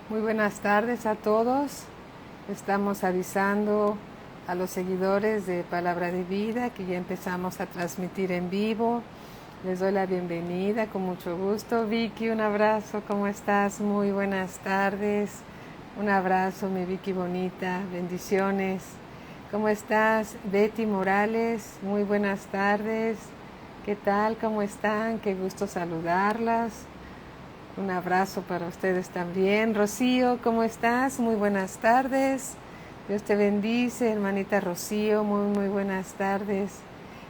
Muy buenas tardes a todos. Estamos avisando a los seguidores de Palabra de Vida que ya empezamos a transmitir en vivo. Les doy la bienvenida con mucho gusto. Vicky, un abrazo. ¿Cómo estás? Muy buenas tardes. Un abrazo, mi Vicky bonita. Bendiciones. ¿Cómo estás? Betty Morales, muy buenas tardes. ¿Qué tal? ¿Cómo están? Qué gusto saludarlas. Un abrazo para ustedes también. Rocío, ¿cómo estás? Muy buenas tardes. Dios te bendice, hermanita Rocío. Muy buenas tardes.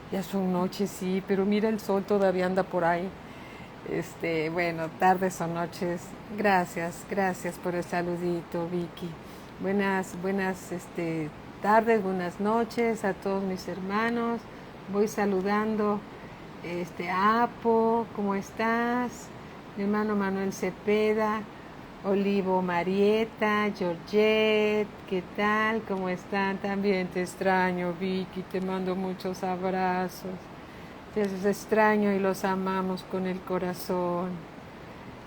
Ya son noches, sí, pero mira, el sol todavía anda por ahí. Bueno, tardes o noches. Gracias por el saludito, Vicky. Buenas tardes, buenas noches a todos mis hermanos. Voy saludando a Apo, ¿cómo estás? Mi hermano Manuel Cepeda, Olivo Marieta, Georgette, ¿qué tal? ¿Cómo están? También te extraño, Vicky, te mando muchos abrazos. Te extraño y los amamos con el corazón.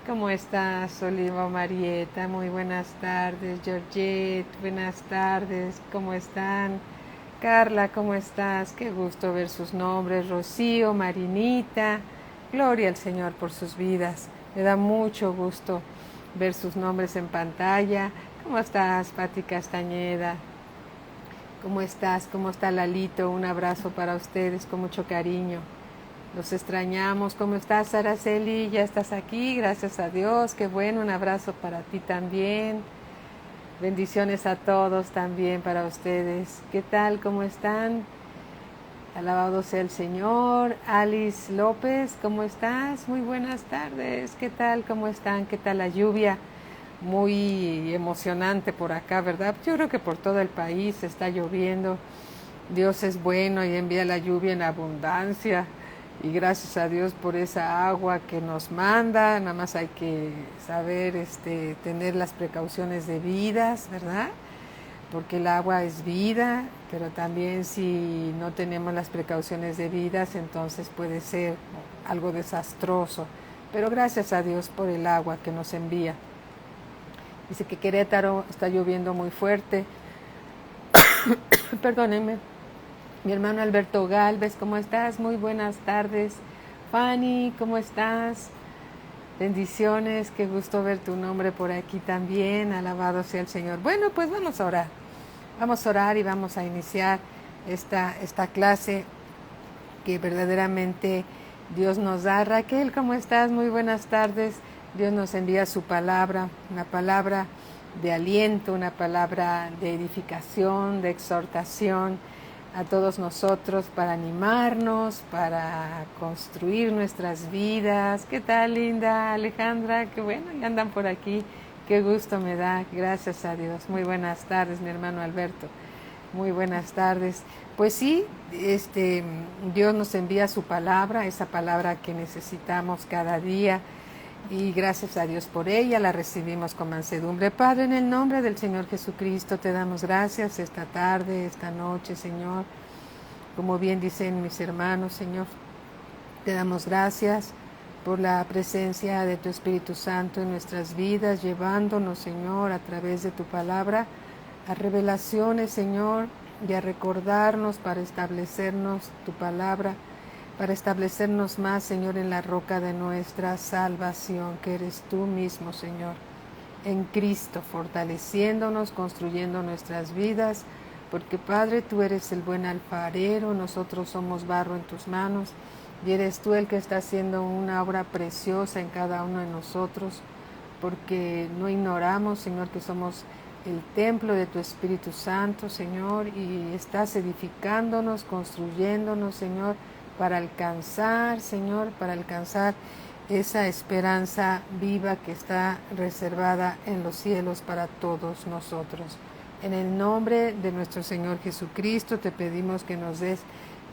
¿Cómo estás, Olivo Marieta? Muy buenas tardes, Georgette, buenas tardes, ¿cómo están? Carla, ¿cómo estás? Qué gusto ver sus nombres. Rocío, Marinita, gloria al Señor por sus vidas. Me da mucho gusto ver sus nombres en pantalla. ¿Cómo estás, Pati Castañeda? ¿Cómo estás? ¿Cómo está Lalito? Un abrazo para ustedes con mucho cariño. Los extrañamos. ¿Cómo estás, Araceli? ¿Ya estás aquí? Gracias a Dios. Qué bueno. Un abrazo para ti también. Bendiciones a todos también para ustedes. ¿Qué tal? ¿Cómo están? Alabado sea el Señor. Alice López, ¿cómo estás? Muy buenas tardes. ¿Qué tal? ¿Cómo están? ¿Qué tal la lluvia? Muy emocionante por acá, ¿verdad? Yo creo que por todo el país está lloviendo. Dios es bueno y envía la lluvia en abundancia. Y gracias a Dios por esa agua que nos manda. Nada más hay que saber tener las precauciones debidas, ¿verdad? Porque el agua es vida, pero también si no tenemos las precauciones debidas, entonces puede ser algo desastroso. Pero gracias a Dios por el agua que nos envía. Dice que Querétaro está lloviendo muy fuerte. Perdónenme. Mi hermano Alberto Galvez, ¿cómo estás? Muy buenas tardes. Fanny, ¿cómo estás? Bendiciones, qué gusto ver tu nombre por aquí también. Alabado sea el Señor. Bueno, pues vamos a orar. Vamos a orar y vamos a iniciar esta clase que verdaderamente Dios nos da. Raquel, ¿cómo estás? Muy buenas tardes. Dios nos envía su palabra, una palabra de aliento, una palabra de edificación, de exhortación a todos nosotros para animarnos, para construir nuestras vidas. ¿Qué tal, linda Alejandra? Qué bueno, ya andan por aquí. Qué gusto me da, gracias a Dios. Muy buenas tardes, mi hermano Alberto. Muy buenas tardes. Pues sí, Dios nos envía su palabra, esa palabra que necesitamos cada día, y gracias a Dios por ella, la recibimos con mansedumbre. Padre, en el nombre del Señor Jesucristo, te damos gracias esta tarde, esta noche, Señor. Como bien dicen mis hermanos, Señor, te damos gracias por la presencia de tu Espíritu Santo en nuestras vidas, llevándonos, Señor, a través de tu palabra, a revelaciones, Señor, y a recordarnos para establecernos tu palabra, para establecernos más, Señor, en la roca de nuestra salvación, que eres tú mismo, Señor, en Cristo, fortaleciéndonos, construyendo nuestras vidas, porque Padre, tú eres el buen alfarero, nosotros somos barro en tus manos, y eres tú el que está haciendo una obra preciosa en cada uno de nosotros, porque no ignoramos, Señor, que somos el templo de tu Espíritu Santo, Señor, y estás edificándonos, construyéndonos, Señor, para alcanzar, Señor, para alcanzar esa esperanza viva que está reservada en los cielos para todos nosotros. En el nombre de nuestro Señor Jesucristo te pedimos que nos des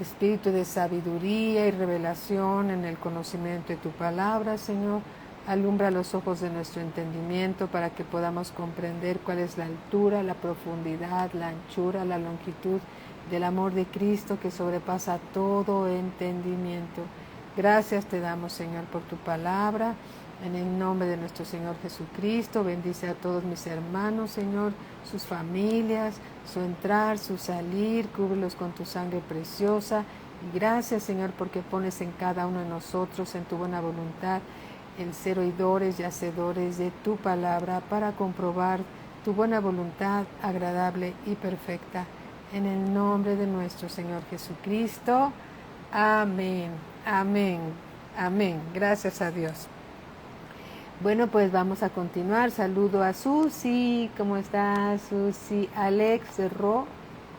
espíritu de sabiduría y revelación en el conocimiento de tu palabra, Señor. Alumbra los ojos de nuestro entendimiento para que podamos comprender cuál es la altura, la profundidad, la anchura, la longitud del amor de Cristo que sobrepasa todo entendimiento. Gracias te damos, Señor, por tu palabra. En el nombre de nuestro Señor Jesucristo, bendice a todos mis hermanos, Señor, sus familias, su entrar, su salir, cúbrelos con tu sangre preciosa. Y gracias, Señor, porque pones en cada uno de nosotros, en tu buena voluntad, el ser oidores y hacedores de tu palabra para comprobar tu buena voluntad agradable y perfecta. En el nombre de nuestro Señor Jesucristo. Amén, amén, amén. Gracias a Dios. Bueno, pues vamos a continuar. Saludo a Susi. ¿Cómo estás, Susi? Alex Ro,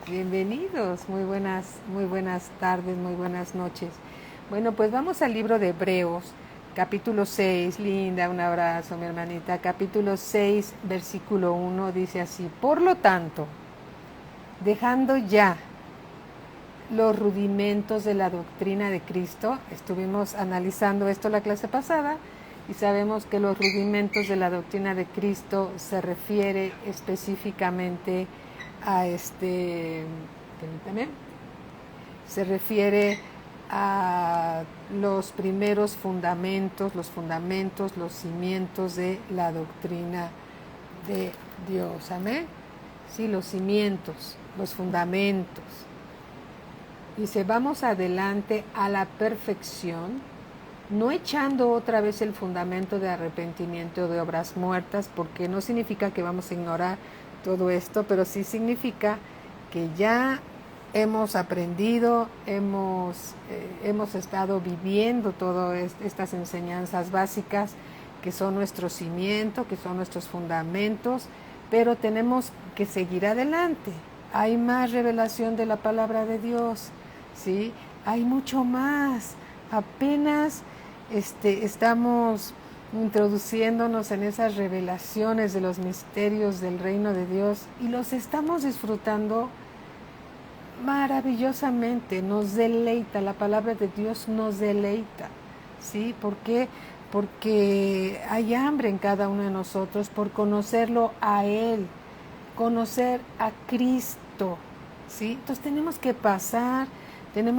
bienvenidos. Muy buenas tardes, muy buenas noches. Bueno, pues vamos al libro de Hebreos, capítulo 6. Linda, un abrazo, mi hermanita. Capítulo 6, versículo 1, dice así: por lo tanto, dejando ya los rudimentos de la doctrina de Cristo, estuvimos analizando esto la clase pasada, y sabemos que los rudimentos de la doctrina de Cristo se refiere específicamente a se refiere a los primeros fundamentos, los cimientos de la doctrina de Dios. Amén. Sí, los cimientos, los fundamentos. Dice, vamos adelante a la perfección, no echando otra vez el fundamento de arrepentimiento de obras muertas, porque no significa que vamos a ignorar todo esto, pero sí significa que ya hemos aprendido, hemos estado viviendo todas estas enseñanzas básicas que son nuestro cimiento, que son nuestros fundamentos, pero tenemos que seguir adelante. Hay más revelación de la palabra de Dios, ¿sí? Hay mucho más. Apenas estamos introduciéndonos en esas revelaciones de los misterios del reino de Dios y los estamos disfrutando maravillosamente. Nos deleita, la palabra de Dios nos deleita, ¿sí? ¿Por qué? Porque hay hambre en cada uno de nosotros por conocerlo a Él, conocer a Cristo, ¿sí? Entonces tenemos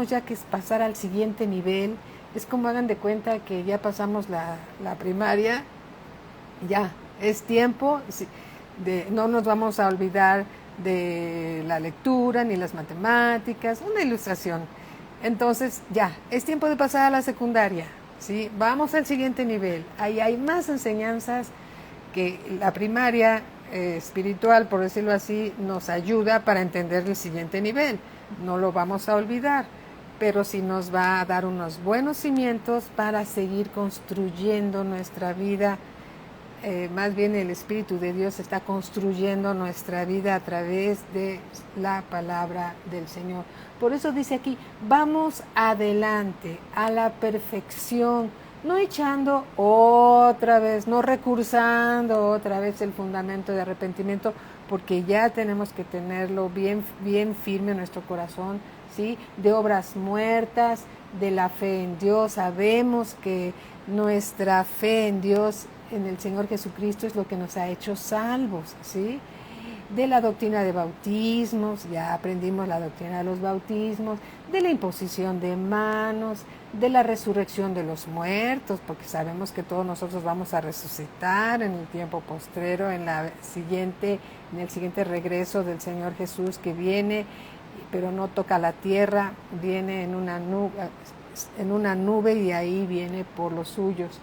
ya que pasar al siguiente nivel. Es como hagan de cuenta que ya pasamos la primaria, ya es tiempo, no nos vamos a olvidar de la lectura ni las matemáticas, una ilustración. Entonces ya, es tiempo de pasar a la secundaria, ¿sí? Vamos al siguiente nivel. Ahí hay más enseñanzas que la primaria espiritual, por decirlo así, nos ayuda para entender el siguiente nivel. No lo vamos a olvidar, pero sí nos va a dar unos buenos cimientos para seguir construyendo nuestra vida. Más bien el Espíritu de Dios está construyendo nuestra vida a través de la palabra del Señor. Por eso dice aquí, vamos adelante a la perfección, no echando otra vez, no recursando otra vez el fundamento de arrepentimiento, porque ya tenemos que tenerlo bien firme en nuestro corazón, ¿sí? De obras muertas, de la fe en Dios. Sabemos que nuestra fe en Dios, en el Señor Jesucristo, es lo que nos ha hecho salvos, ¿sí? De la doctrina de bautismos, ya aprendimos la doctrina de los bautismos, de la imposición de manos, de la resurrección de los muertos, porque sabemos que todos nosotros vamos a resucitar en el tiempo postrero, en el siguiente regreso del Señor Jesús, que viene, pero no toca la tierra, viene en una nube y ahí viene por los suyos.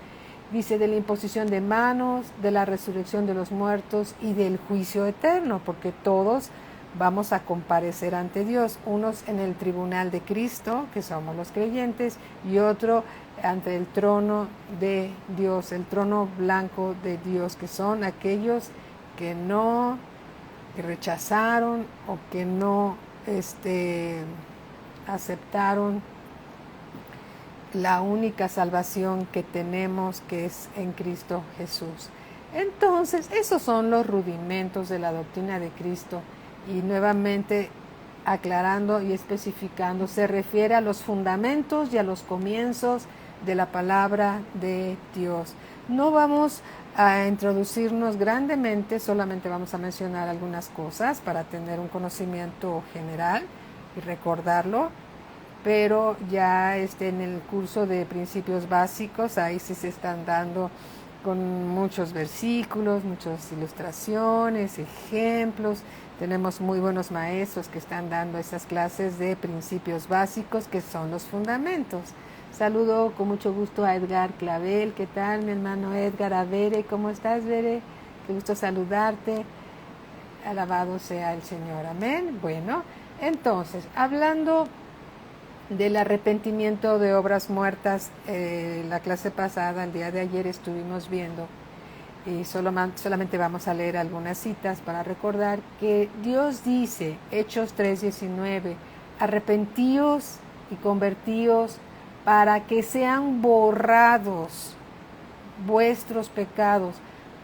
Dice de la imposición de manos, de la resurrección de los muertos y del juicio eterno, porque todos vamos a comparecer ante Dios, unos en el tribunal de Cristo, que somos los creyentes, y otro ante el trono de Dios, el trono blanco de Dios, que son aquellos que rechazaron o que no aceptaron la única salvación que tenemos, que es en Cristo Jesús. Entonces, esos son los rudimentos de la doctrina de Cristo. Y nuevamente, aclarando y especificando, se refiere a los fundamentos y a los comienzos de la palabra de Dios. No vamos a introducirnos grandemente, solamente vamos a mencionar algunas cosas para tener un conocimiento general y recordarlo. Pero ya en el curso de principios básicos, ahí sí se están dando con muchos versículos, muchas ilustraciones, ejemplos. Tenemos muy buenos maestros que están dando estas clases de principios básicos que son los fundamentos. Saludo con mucho gusto a Edgar Clavel. ¿Qué tal, mi hermano Edgar? A Bere, ¿cómo estás, Bere? Qué gusto saludarte. Alabado sea el Señor. Amén. Bueno, entonces, hablando del arrepentimiento de obras muertas, la clase pasada, el día de ayer, estuvimos viendo, y solamente vamos a leer algunas citas para recordar que Dios dice, Hechos 3:19, arrepentíos y convertíos para que sean borrados vuestros pecados.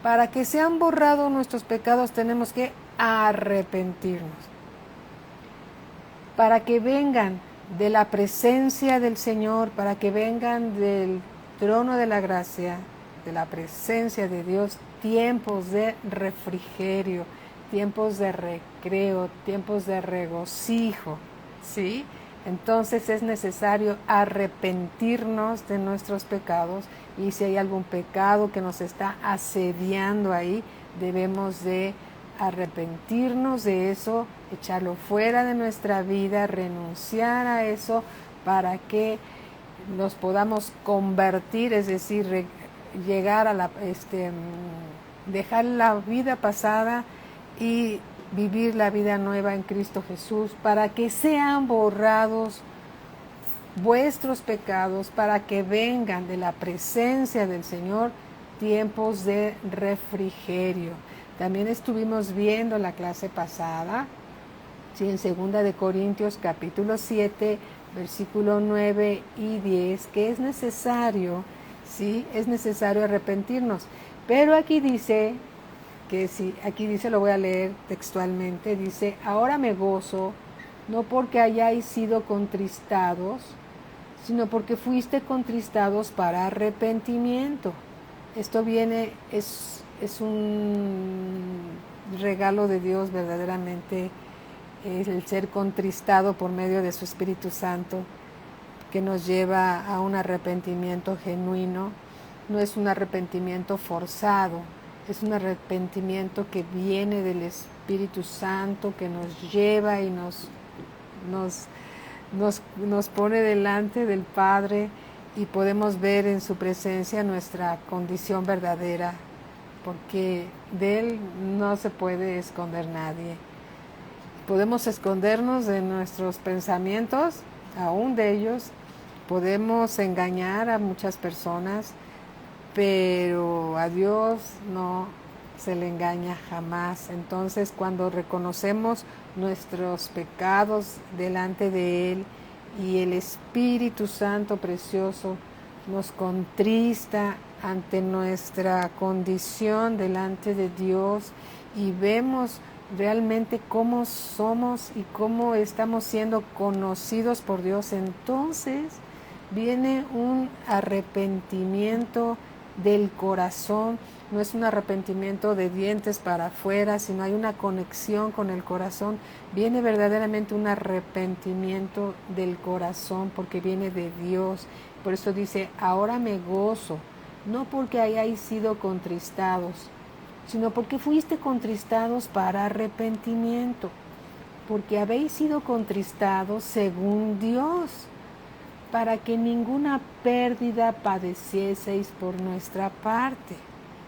Para que sean borrados nuestros pecados tenemos que arrepentirnos. Para que vengan de la presencia del Señor, para que vengan del trono de la gracia, de la presencia de Dios, tiempos de refrigerio, tiempos de recreo, tiempos de regocijo, ¿sí? Entonces es necesario arrepentirnos de nuestros pecados, y si hay algún pecado que nos está asediando ahí, debemos de arrepentirnos de eso, echarlo fuera de nuestra vida, renunciar a eso para que nos podamos convertir, es decir, llegar a dejar la vida pasada y vivir la vida nueva en Cristo Jesús, para que sean borrados vuestros pecados, para que vengan de la presencia del Señor tiempos de refrigerio. También estuvimos viendo la clase pasada, ¿sí? En 2 de Corintios capítulo 7, versículo 9 y 10, que es necesario, ¿sí? Es necesario arrepentirnos. Pero aquí dice, lo voy a leer textualmente, dice, ahora me gozo, no porque hayáis sido contristados, sino porque fuiste contristados para arrepentimiento. Esto es un regalo de Dios verdaderamente, el ser contristado por medio de su Espíritu Santo, que nos lleva a un arrepentimiento genuino. No es un arrepentimiento forzado, es un arrepentimiento que viene del Espíritu Santo, que nos lleva y nos pone delante del Padre, y podemos ver en su presencia nuestra condición verdadera, porque de Él no se puede esconder nadie. Podemos escondernos de nuestros pensamientos, aún de ellos, podemos engañar a muchas personas, pero a Dios no se le engaña jamás. Entonces, cuando reconocemos nuestros pecados delante de Él, y el Espíritu Santo precioso nos contrista ante nuestra condición delante de Dios, y vemos realmente cómo somos y cómo estamos siendo conocidos por Dios, entonces viene un arrepentimiento del corazón. No es un arrepentimiento de dientes para afuera, sino hay una conexión con el corazón. Viene verdaderamente un arrepentimiento del corazón, porque viene de Dios. Por eso dice, ahora me gozo, no porque hayáis sido contristados, sino porque fuiste contristados para arrepentimiento, porque habéis sido contristados según Dios, para que ninguna pérdida padecieseis por nuestra parte.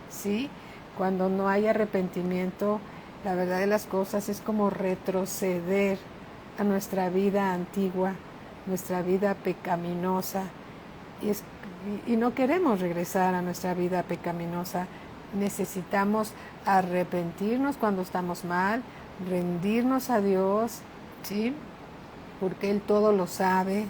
¿Sí? Cuando no hay arrepentimiento, la verdad de las cosas es como retroceder a nuestra vida antigua, nuestra vida pecaminosa, y no queremos regresar a nuestra vida pecaminosa. Necesitamos arrepentirnos cuando estamos mal, rendirnos a Dios, ¿sí? Porque Él todo lo sabe,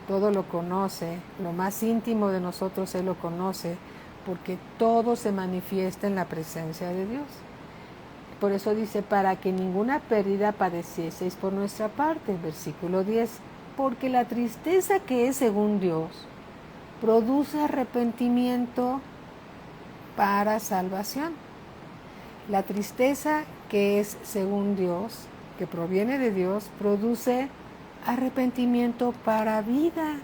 todo lo conoce, lo más íntimo de nosotros Él lo conoce, porque todo se manifiesta en la presencia de Dios. Por eso dice, para que ninguna pérdida padecieseis por nuestra parte, versículo 10, porque la tristeza que es según Dios produce arrepentimiento para salvación. La tristeza que es según Dios, que proviene de Dios, produce arrepentimiento para vida.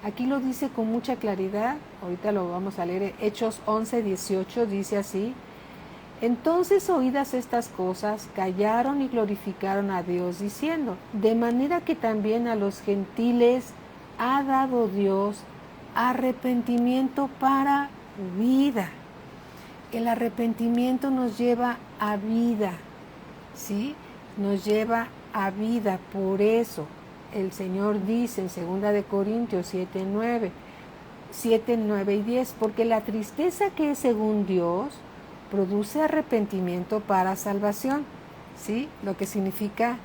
Aquí lo dice con mucha claridad, ahorita lo vamos a leer, Hechos 11:18 dice así: entonces, oídas estas cosas, callaron y glorificaron a Dios, diciendo, de manera que también a los gentiles ha dado Dios arrepentimiento para vida. El arrepentimiento nos lleva a vida, ¿sí? Nos lleva a vida. Por eso el Señor dice en 2 Corintios 7:9 y 10, porque la tristeza que es según Dios produce arrepentimiento para salvación, ¿sí? Lo que significa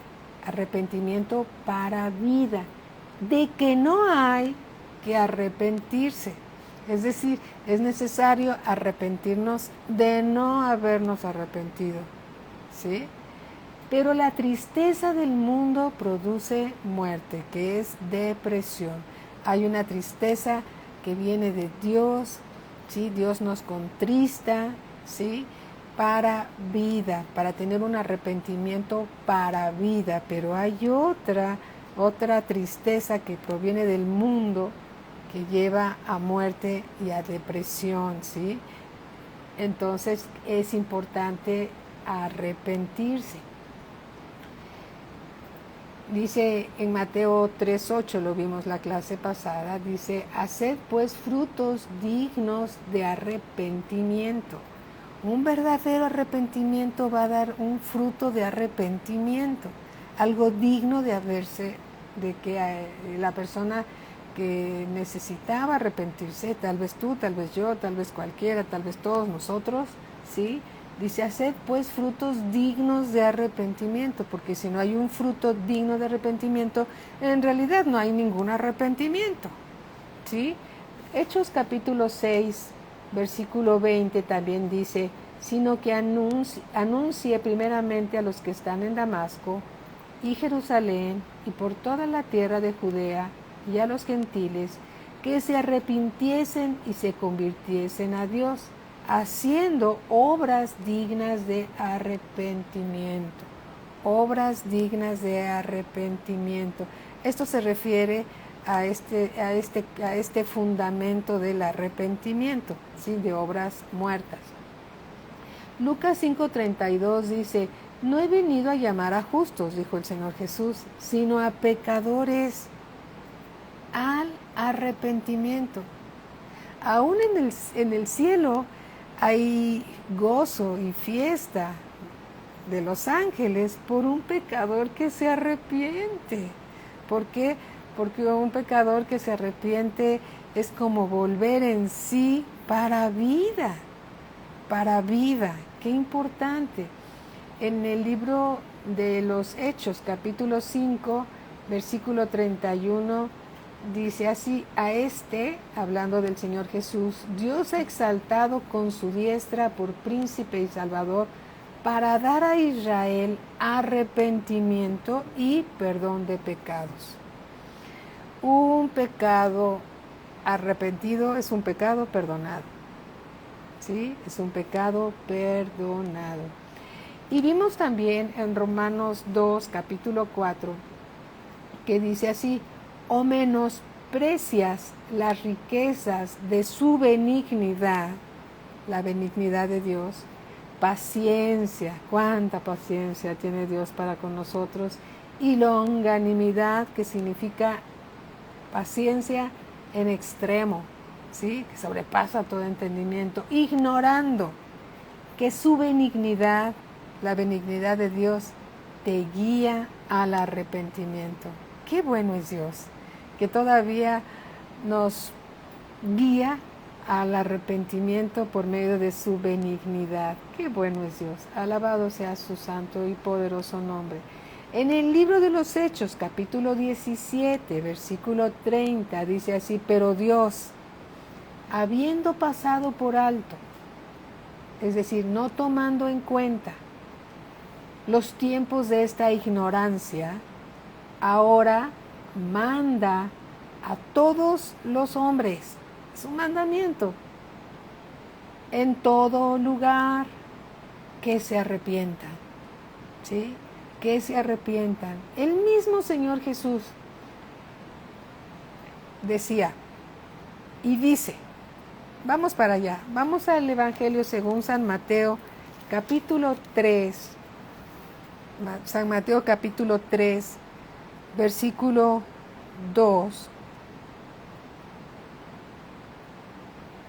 arrepentimiento para vida, de que no hay que arrepentirse. Es decir, es necesario arrepentirnos de no habernos arrepentido, ¿sí? Pero la tristeza del mundo produce muerte, que es depresión. Hay una tristeza que viene de Dios, ¿sí? Dios nos contrista, ¿sí? Para vida, para tener un arrepentimiento para vida. Pero hay otra tristeza que proviene del mundo, que lleva a muerte y a depresión, ¿sí? Entonces es importante arrepentirse. Dice en Mateo 3:8, lo vimos la clase pasada, dice, haced pues frutos dignos de arrepentimiento. Un verdadero arrepentimiento va a dar un fruto de arrepentimiento, algo digno de de que la persona que necesitaba arrepentirse, tal vez tú, tal vez yo, tal vez cualquiera, tal vez todos nosotros, ¿sí? Dice, haced pues frutos dignos de arrepentimiento, porque si no hay un fruto digno de arrepentimiento, en realidad no hay ningún arrepentimiento, ¿sí? Hechos capítulo 6, versículo 20 también dice, sino que anuncie primeramente a los que están en Damasco y Jerusalén y por toda la tierra de Judea y a los gentiles que se arrepintiesen y se convirtiesen a Dios, haciendo obras dignas de arrepentimiento. Obras dignas de arrepentimiento. Esto se refiere a este fundamento del arrepentimiento, ¿sí? De obras muertas. Lucas 5:32 dice, no he venido a llamar a justos, dijo el Señor Jesús, sino a pecadores al arrepentimiento. Aún en el cielo hay gozo y fiesta de los ángeles por un pecador que se arrepiente. ¿Por qué? Porque un pecador que se arrepiente es como volver en sí para vida, para vida. Qué importante. En el libro de los Hechos, capítulo 5, versículo 31, dice así, a hablando del Señor Jesús, Dios ha exaltado con su diestra por príncipe y salvador para dar a Israel arrepentimiento y perdón de pecados. Un pecado arrepentido es un pecado perdonado, ¿sí? Es un pecado perdonado. Y vimos también en Romanos 2, capítulo 4, que dice así, o menosprecias las riquezas de su benignidad, la benignidad de Dios, paciencia, cuánta paciencia tiene Dios para con nosotros, y longanimidad, que significa paciencia en extremo, ¿sí? Que sobrepasa todo entendimiento, ignorando que su benignidad, la benignidad de Dios, te guía al arrepentimiento. Qué bueno es Dios, que todavía nos guía al arrepentimiento por medio de su benignidad. Qué bueno es Dios. Alabado sea su santo y poderoso nombre. En el libro de los Hechos, capítulo 17, versículo 30, dice así, pero Dios, habiendo pasado por alto, es decir, no tomando en cuenta los tiempos de esta ignorancia, ahora manda a todos los hombres, es un mandamiento, en todo lugar, que se arrepientan, ¿sí? Que se arrepientan. El mismo Señor Jesús decía, Y dice, vamos para allá, vamos al Evangelio según San Mateo, capítulo 3, San Mateo capítulo 3, versículo 2.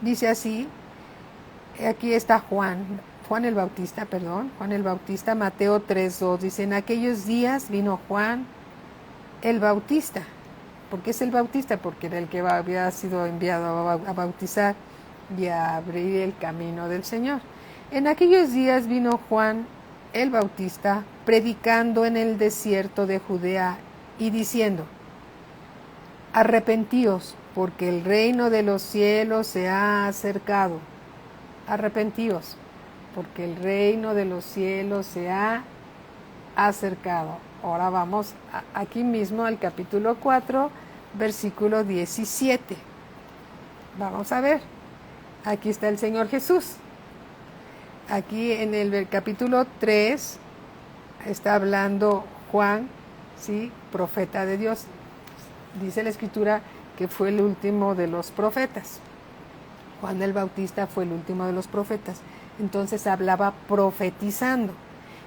Dice así, aquí está Juan el Bautista, Mateo 3:2, dice, en aquellos días vino Juan el Bautista. ¿Por qué es el Bautista? Porque era el que había sido enviado a bautizar y a abrir el camino del Señor. En aquellos días vino Juan el Bautista predicando en el desierto de Judea y diciendo, arrepentíos, porque el reino de los cielos se ha acercado. Arrepentíos, porque el reino de los cielos se ha acercado. Ahora vamos aquí mismo al capítulo 4, versículo 17. Vamos a ver. Aquí está el Señor Jesús. Aquí en el capítulo 3 está hablando Juan, ¿sí? Profeta de Dios. Dice la Escritura que fue el último de los profetas. Juan el Bautista fue el último de los profetas. Entonces hablaba profetizando.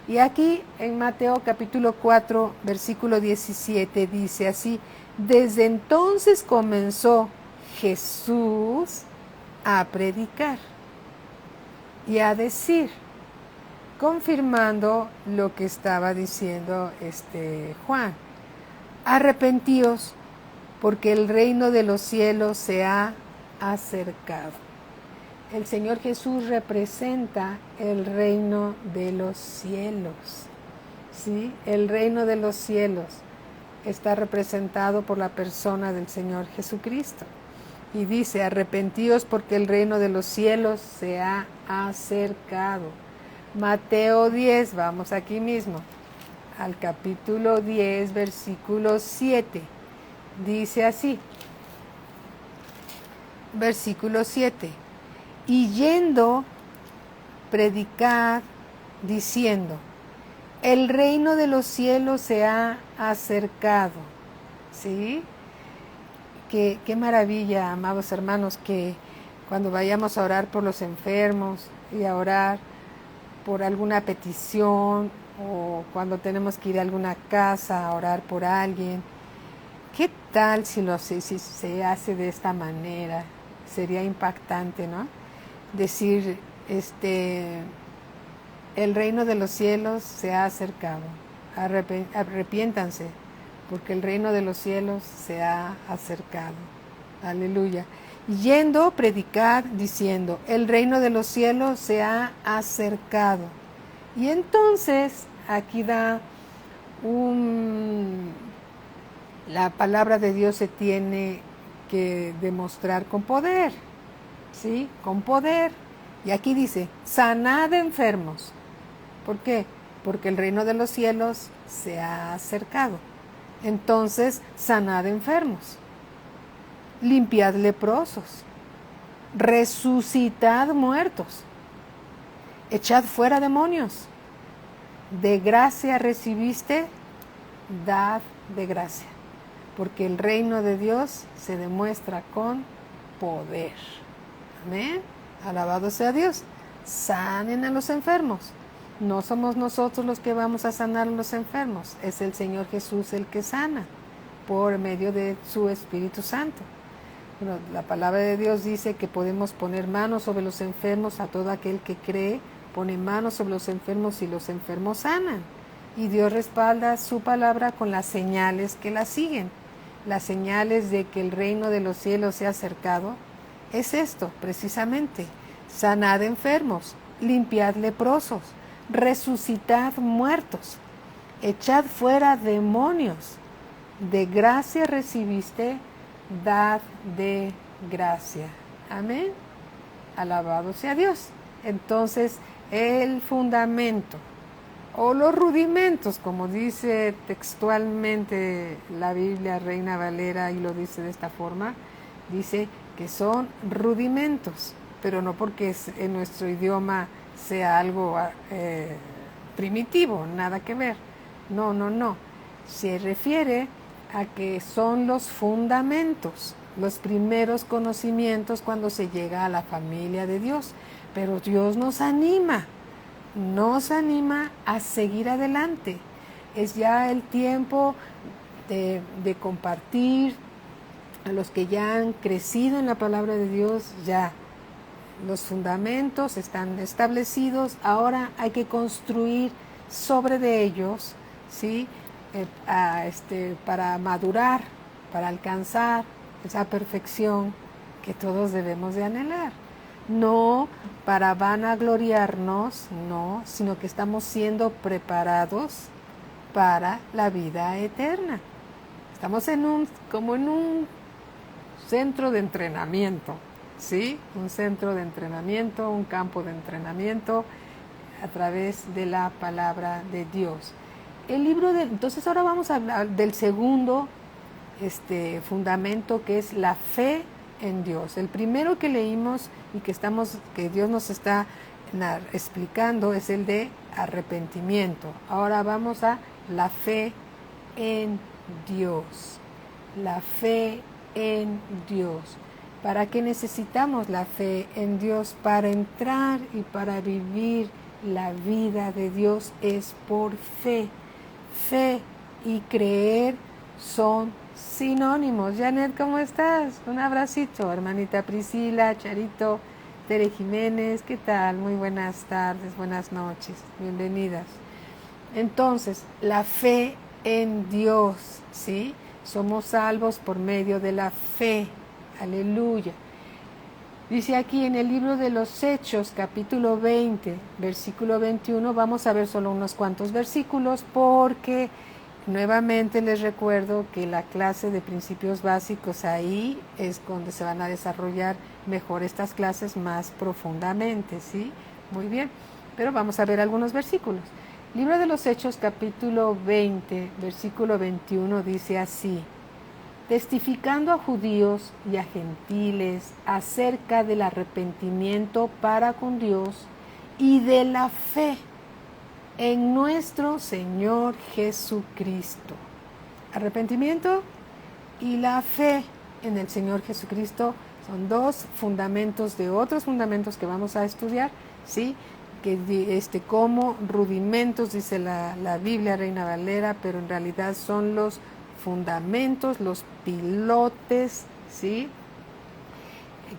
Y aquí en Mateo capítulo 4, versículo 17 dice así, desde entonces comenzó Jesús a predicar y a decir, confirmando lo que estaba diciendo Juan, arrepentíos, porque el reino de los cielos se ha acercado. El Señor Jesús representa el reino de los cielos, ¿sí? El reino de los cielos está representado por la persona del Señor Jesucristo. Y dice, arrepentíos porque el reino de los cielos se ha acercado. Mateo 10, vamos aquí mismo, al capítulo 10, versículo 7. Dice así, versículo 7. Y yendo, predicad, diciendo, el reino de los cielos se ha acercado. ¿Sí? Qué maravilla, amados hermanos, que cuando vayamos a orar por los enfermos y a orar por alguna petición o cuando tenemos que ir a alguna casa a orar por alguien, ¿qué tal si se hace de esta manera? Sería impactante, ¿no? Decir, el reino de los cielos se ha acercado, arrepiéntanse, porque el reino de los cielos se ha acercado. Aleluya. Yendo, predicad, diciendo, el reino de los cielos se ha acercado. Y entonces, aquí la palabra de Dios se tiene que demostrar con poder, ¿sí? Con poder. Y aquí dice, sanad enfermos. ¿Por qué? Porque el reino de los cielos se ha acercado. Entonces, sanad enfermos, limpiad leprosos, resucitad muertos, echad fuera demonios. De gracia recibiste, dad de gracia, porque el reino de Dios se demuestra con poder. Amén. Alabado sea Dios. Sanen a los enfermos. No somos nosotros los que vamos a sanar a los enfermos, es el Señor Jesús el que sana por medio de su Espíritu Santo. Bueno, la palabra de Dios dice que podemos poner manos sobre los enfermos, a todo aquel que cree, pone manos sobre los enfermos y los enfermos sanan. Y Dios respalda su palabra con las señales que la siguen. Las señales de que el reino de los cielos se ha acercado es esto, precisamente. Sanad enfermos, limpiad leprosos, resucitad muertos, echad fuera demonios. De gracia recibiste, dad de gracia. Amén. Alabado sea Dios. Entonces, el fundamento o los rudimentos, como dice textualmente la Biblia Reina Valera, y lo dice de esta forma, dice que son rudimentos, pero no porque en nuestro idioma sea algo primitivo, nada que ver. No. Se refiere a que son los fundamentos. los primeros conocimientos cuando se llega a la familia de Dios. Pero Dios nos anima a seguir adelante. Es ya el tiempo de compartir a los que ya han crecido en la palabra de Dios. Ya los fundamentos están establecidos, ahora hay que construir sobre de ellos, ¿sí? Para madurar, para alcanzar esa perfección que todos debemos de anhelar. No para vanagloriarnos, no, sino que estamos siendo preparados para la vida eterna. Estamos como en un centro de entrenamiento, ¿sí? Un centro de entrenamiento, un campo de entrenamiento a través de la palabra de Dios. Entonces ahora vamos a hablar del segundo fundamento, que es la fe en Dios. El primero que leímos y que Dios nos está explicando es el de arrepentimiento. Ahora vamos a la fe en Dios. La fe en Dios. ¿Para qué necesitamos la fe en Dios? Para entrar y para vivir la vida de Dios es por fe. Fe y creer son sinónimos. Janet, ¿cómo estás? Un abracito, hermanita Priscila, Charito, Tere Jiménez, ¿qué tal? Muy buenas tardes, buenas noches, bienvenidas. Entonces, la fe en Dios, ¿sí? Somos salvos por medio de la fe. Aleluya. Dice aquí en el libro de los Hechos, capítulo 20, versículo 21, vamos a ver solo unos cuantos versículos porque nuevamente les recuerdo que la clase de principios básicos ahí es donde se van a desarrollar mejor estas clases más profundamente, ¿sí? Muy bien, pero vamos a ver algunos versículos. Libro de los Hechos, capítulo 20, versículo 21, dice así: testificando a judíos y a gentiles acerca del arrepentimiento para con Dios y de la fe en nuestro Señor Jesucristo. Arrepentimiento y la fe en el Señor Jesucristo son dos fundamentos de otros fundamentos que vamos a estudiar, ¿sí? Que como rudimentos, dice la Biblia Reina Valera, pero en realidad son los fundamentos, los pilotes, ¿sí?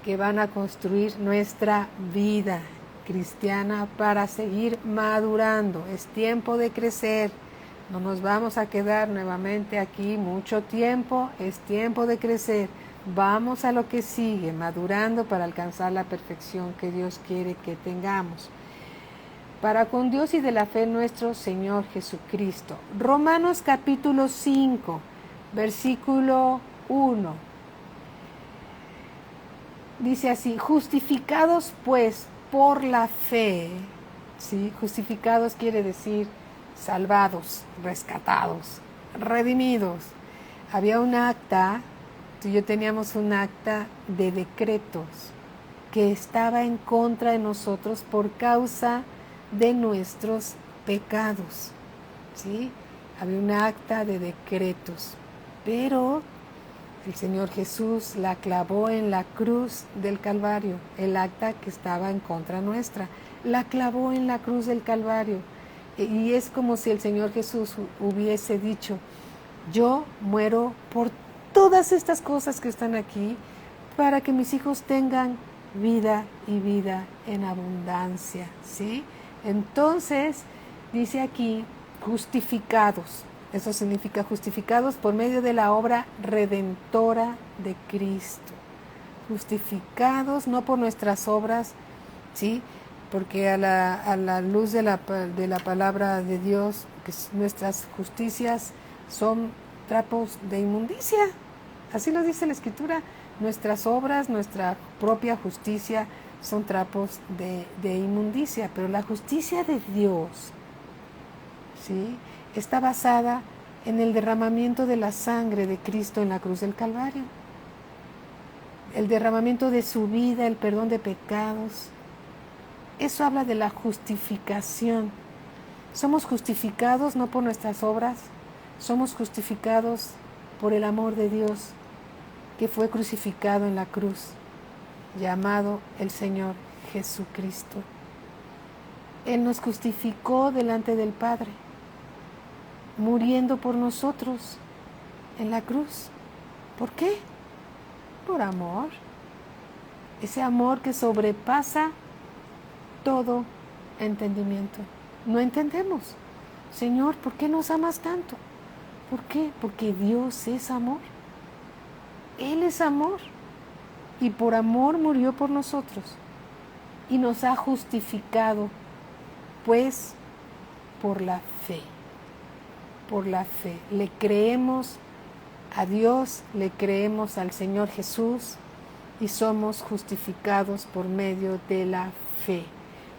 Que van a construir nuestra vida cristiana para seguir madurando. Es tiempo de crecer. No nos vamos a quedar nuevamente aquí mucho tiempo. Es tiempo de crecer. Vamos a lo que sigue, madurando para alcanzar la perfección que Dios quiere que tengamos. Para con Dios y de la fe en nuestro Señor Jesucristo. Romanos capítulo 5. Versículo 1. Dice así: justificados pues por la fe, ¿sí? Justificados quiere decir salvados, rescatados, redimidos. Había un acta, tú y yo teníamos un acta de decretos que estaba en contra de nosotros por causa de nuestros pecados, ¿sí? Había un acta de decretos. Pero el Señor Jesús la clavó en la cruz del Calvario, el acta que estaba en contra nuestra, la clavó en la cruz del Calvario. Y es como si el Señor Jesús hubiese dicho: yo muero por todas estas cosas que están aquí, para que mis hijos tengan vida y vida en abundancia, ¿sí? Entonces, dice aquí, justificados. Eso significa justificados por medio de la obra redentora de Cristo. Justificados no por nuestras obras, ¿sí? Porque a la luz de la palabra de Dios, que nuestras justicias son trapos de inmundicia. Así lo dice la Escritura. Nuestras obras, nuestra propia justicia son trapos de inmundicia. Pero la justicia de Dios, ¿sí?, está basada en el derramamiento de la sangre de Cristo en la cruz del Calvario. El derramamiento de su vida, el perdón de pecados. Eso habla de la justificación. Somos justificados no por nuestras obras, somos justificados por el amor de Dios, que fue crucificado en la cruz, llamado el Señor Jesucristo. Él nos justificó delante del Padre, muriendo por nosotros en la cruz. ¿Por qué? Por amor. Ese amor que sobrepasa todo entendimiento. No entendemos. Señor, ¿por qué nos amas tanto? ¿Por qué? Porque Dios es amor. Él es amor. Y por amor murió por nosotros. Y nos ha justificado, pues, por la fe. Por la fe. Le creemos a Dios, le creemos al Señor Jesús y somos justificados por medio de la fe.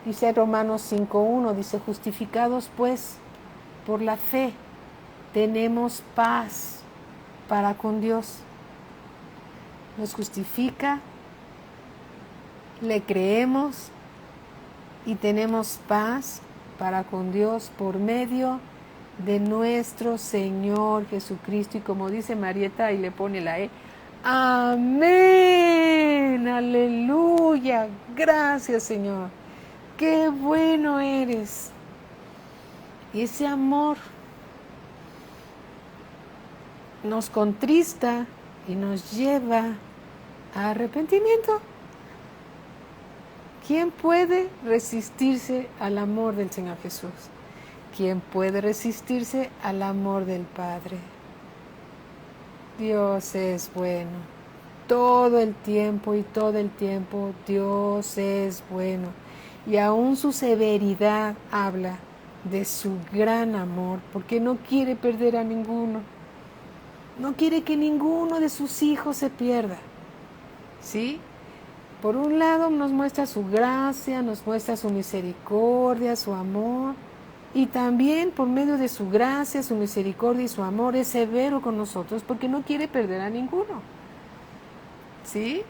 Dice Romanos 5:1, dice, justificados pues por la fe, tenemos paz para con Dios. Nos justifica, le creemos y tenemos paz para con Dios por medio de nuestro Señor Jesucristo. Y como dice Marieta, y le pone la E, amén, aleluya, gracias Señor, qué bueno eres. Y ese amor nos contrista y nos lleva a arrepentimiento. ¿Quién puede resistirse al amor del Señor Jesús? ¿Quién puede resistirse al amor del Padre? Dios es bueno. Todo el tiempo y todo el tiempo Dios es bueno. Y aún su severidad habla de su gran amor, porque no quiere perder a ninguno. No quiere que ninguno de sus hijos se pierda. ¿Sí? Por un lado nos muestra su gracia, nos muestra su misericordia, su amor. Y también por medio de su gracia, su misericordia y su amor es severo con nosotros porque no quiere perder a ninguno. ¿Sí?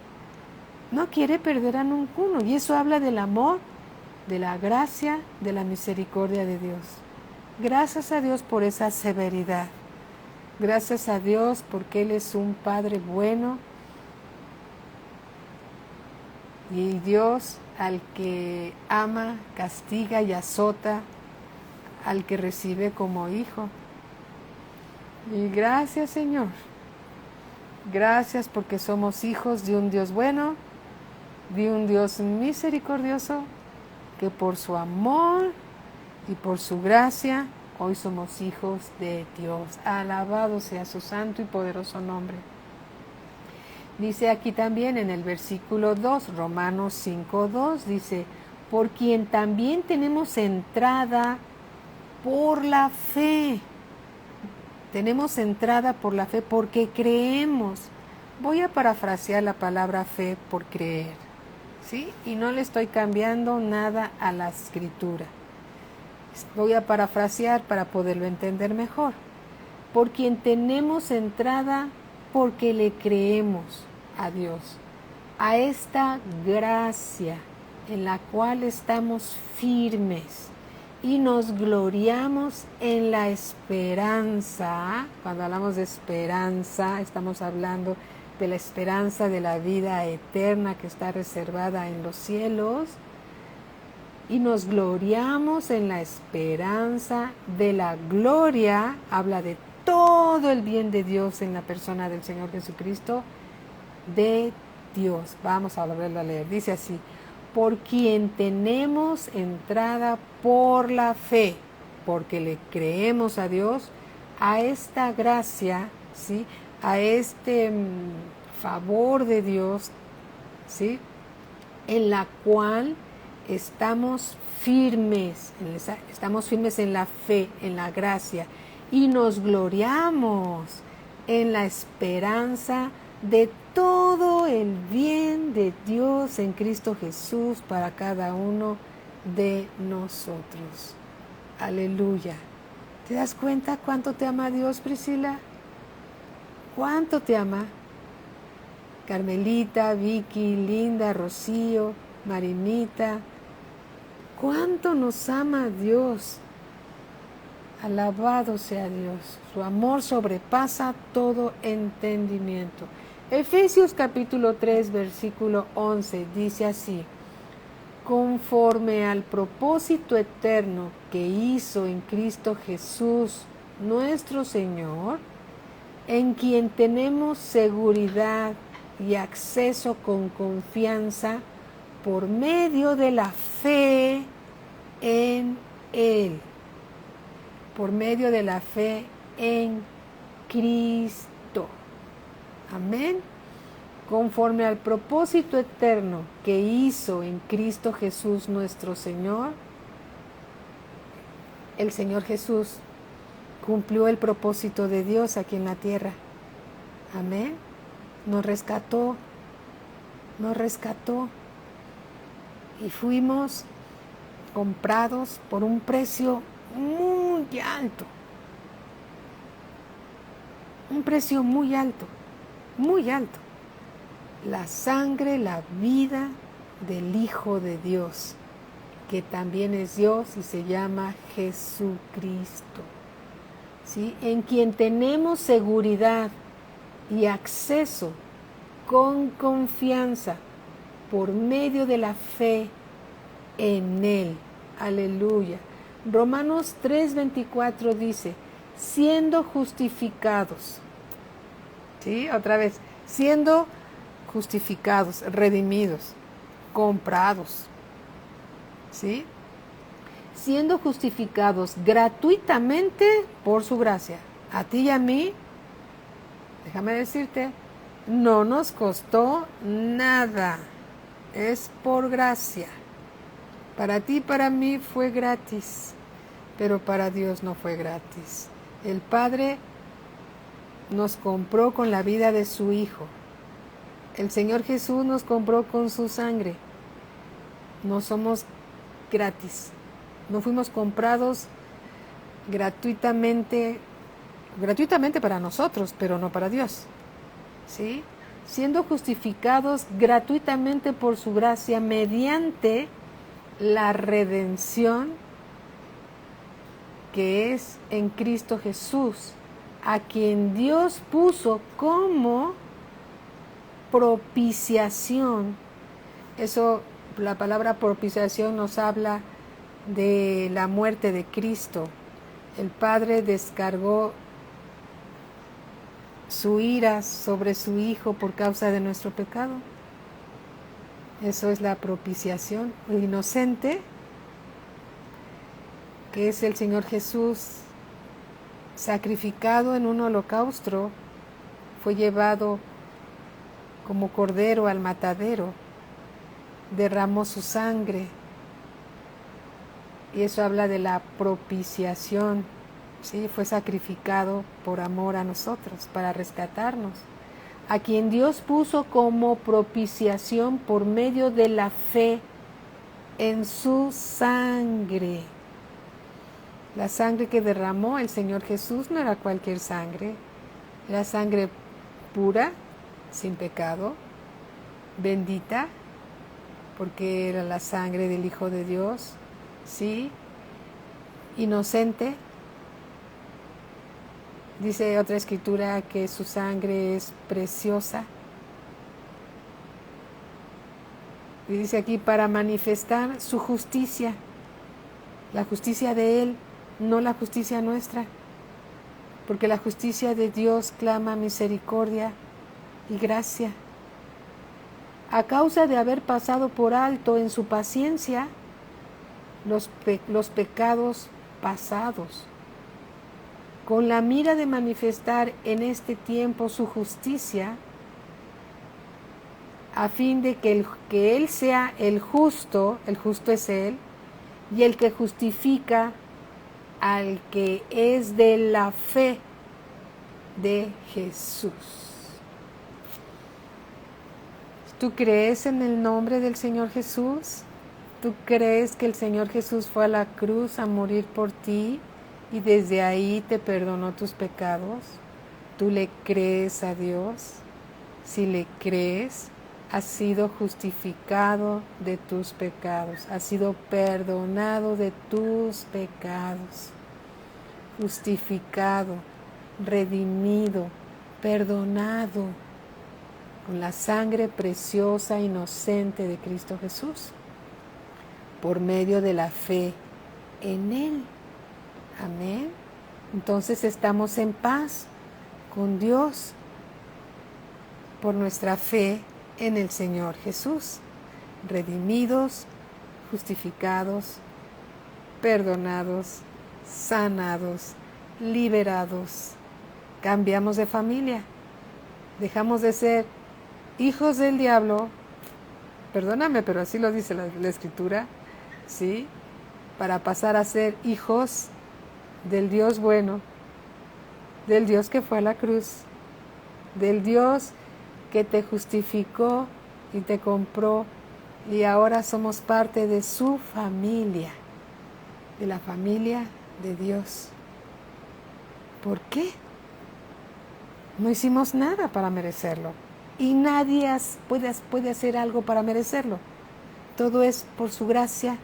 No quiere perder a ninguno. Y eso habla del amor, de la gracia, de la misericordia de Dios. Gracias a Dios por esa severidad. Gracias a Dios porque Él es un Padre bueno. Y Dios al que ama, castiga y azota al que recibe como hijo. Y gracias Señor. Gracias porque somos hijos de un Dios bueno, de un Dios misericordioso, que por su amor y por su gracia hoy somos hijos de Dios. Alabado sea su santo y poderoso nombre. Dice aquí también en el versículo 2, Romanos 5:2, dice, por quien también tenemos entrada por la fe. Tenemos entrada por la fe porque creemos. Voy a parafrasear la palabra fe por creer, ¿sí? Y no le estoy cambiando nada a la escritura. Voy a parafrasear para poderlo entender mejor. Por quien tenemos entrada porque le creemos a Dios, a esta gracia en la cual estamos firmes y nos gloriamos en la esperanza. Cuando hablamos de esperanza, estamos hablando de la esperanza de la vida eterna que está reservada en los cielos. Y nos gloriamos en la esperanza de la gloria, habla de todo el bien de Dios en la persona del Señor Jesucristo, de Dios. Vamos a volverlo a leer. Dice así, por quien tenemos entrada por la fe, porque le creemos a Dios, a esta gracia, ¿sí? A este favor de Dios, ¿sí? En la cual estamos firmes en la fe, en la gracia, y nos gloriamos en la esperanza de todo el bien de Dios en Cristo Jesús para cada uno de nosotros. Aleluya. ¿Te das cuenta cuánto te ama Dios, Priscila? ¿Cuánto te ama? Carmelita, Vicky, Linda, Rocío, Marinita. ¿Cuánto nos ama Dios? Alabado sea Dios. Su amor sobrepasa todo entendimiento. Efesios capítulo 3, versículo 11 dice así: conforme al propósito eterno que hizo en Cristo Jesús, nuestro Señor, en quien tenemos seguridad y acceso con confianza por medio de la fe en Él, por medio de la fe en Cristo. Amén. Conforme al propósito eterno que hizo en Cristo Jesús nuestro Señor, el Señor Jesús cumplió el propósito de Dios aquí en la tierra. Amén. Nos rescató y fuimos comprados por un precio muy alto. Un precio muy alto, muy alto. La sangre, la vida del Hijo de Dios, que también es Dios y se llama Jesucristo, ¿sí? En quien tenemos seguridad y acceso con confianza por medio de la fe en Él. Aleluya. Romanos 3:24 dice, siendo justificados, ¿sí? Otra vez, siendo justificados, redimidos, comprados, ¿sí? Siendo justificados gratuitamente por su gracia. A ti y a mí, déjame decirte, no nos costó nada, es por gracia. Para ti y para mí fue gratis, pero para Dios no fue gratis. El Padre nos compró con la vida de su Hijo. El Señor Jesús nos compró con su sangre. No somos gratis. No fuimos comprados gratuitamente para nosotros, pero no para Dios. ¿Sí? Siendo justificados gratuitamente por su gracia mediante la redención que es en Cristo Jesús, a quien Dios puso como propiciación. Eso, la palabra propiciación nos habla de la muerte de Cristo. El Padre descargó su ira sobre su Hijo por causa de nuestro pecado. Eso es la propiciación. El inocente, que es el Señor Jesús, sacrificado en un holocausto, fue llevado como cordero al matadero, derramó su sangre, y eso habla de la propiciación, ¿sí? Fue sacrificado por amor a nosotros, para rescatarnos, a quien Dios puso como propiciación por medio de la fe en su sangre. La sangre que derramó el Señor Jesús no era cualquier sangre, era sangre pura, sin pecado, bendita, porque era la sangre del Hijo de Dios, ¿sí? Inocente. Dice otra escritura que su sangre es preciosa. Y dice aquí, para manifestar su justicia, la justicia de Él, no la justicia nuestra, porque la justicia de Dios clama misericordia y gracia. A causa de haber pasado por alto en su paciencia los pecados pasados, con la mira de manifestar en este tiempo su justicia, a fin de que Él sea el justo es Él, y el que justifica al que es de la fe de Jesús. ¿Tú crees en el nombre del Señor Jesús? ¿Tú crees que el Señor Jesús fue a la cruz a morir por ti y desde ahí te perdonó tus pecados? ¿Tú le crees a Dios? Si le crees, has sido justificado de tus pecados, has sido perdonado de tus pecados, justificado, redimido, perdonado. con la sangre preciosa e inocente de Cristo Jesús, por medio de la fe en Él. Amén. Entonces estamos en paz con Dios por nuestra fe en el Señor Jesús, redimidos, justificados, perdonados, sanados, liberados. Cambiamos de familia, dejamos de ser hijos del diablo, perdóname, pero así lo dice la Escritura, ¿sí? Para pasar a ser hijos del Dios bueno, del Dios que fue a la cruz, del Dios que te justificó y te compró, y ahora somos parte de su familia, de la familia de Dios. ¿Por qué? No hicimos nada para merecerlo, y nadie puede hacer algo para merecerlo. Todo es por su gracia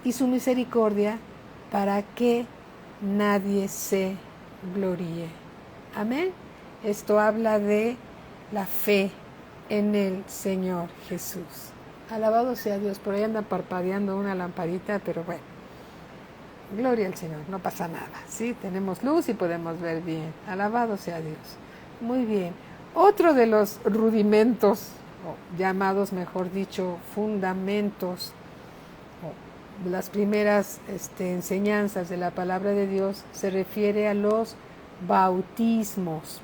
y su misericordia, para que nadie se gloríe. Amén. Esto habla de la fe en el Señor Jesús. Alabado sea Dios. Por ahí anda parpadeando una lamparita, pero bueno, gloria al Señor, no pasa nada, ¿sí? Tenemos luz y podemos ver bien. Alabado sea Dios. Muy bien. Otro de los rudimentos, o llamados, mejor dicho, fundamentos, o las primeras enseñanzas de la palabra de Dios, se refiere a los bautismos,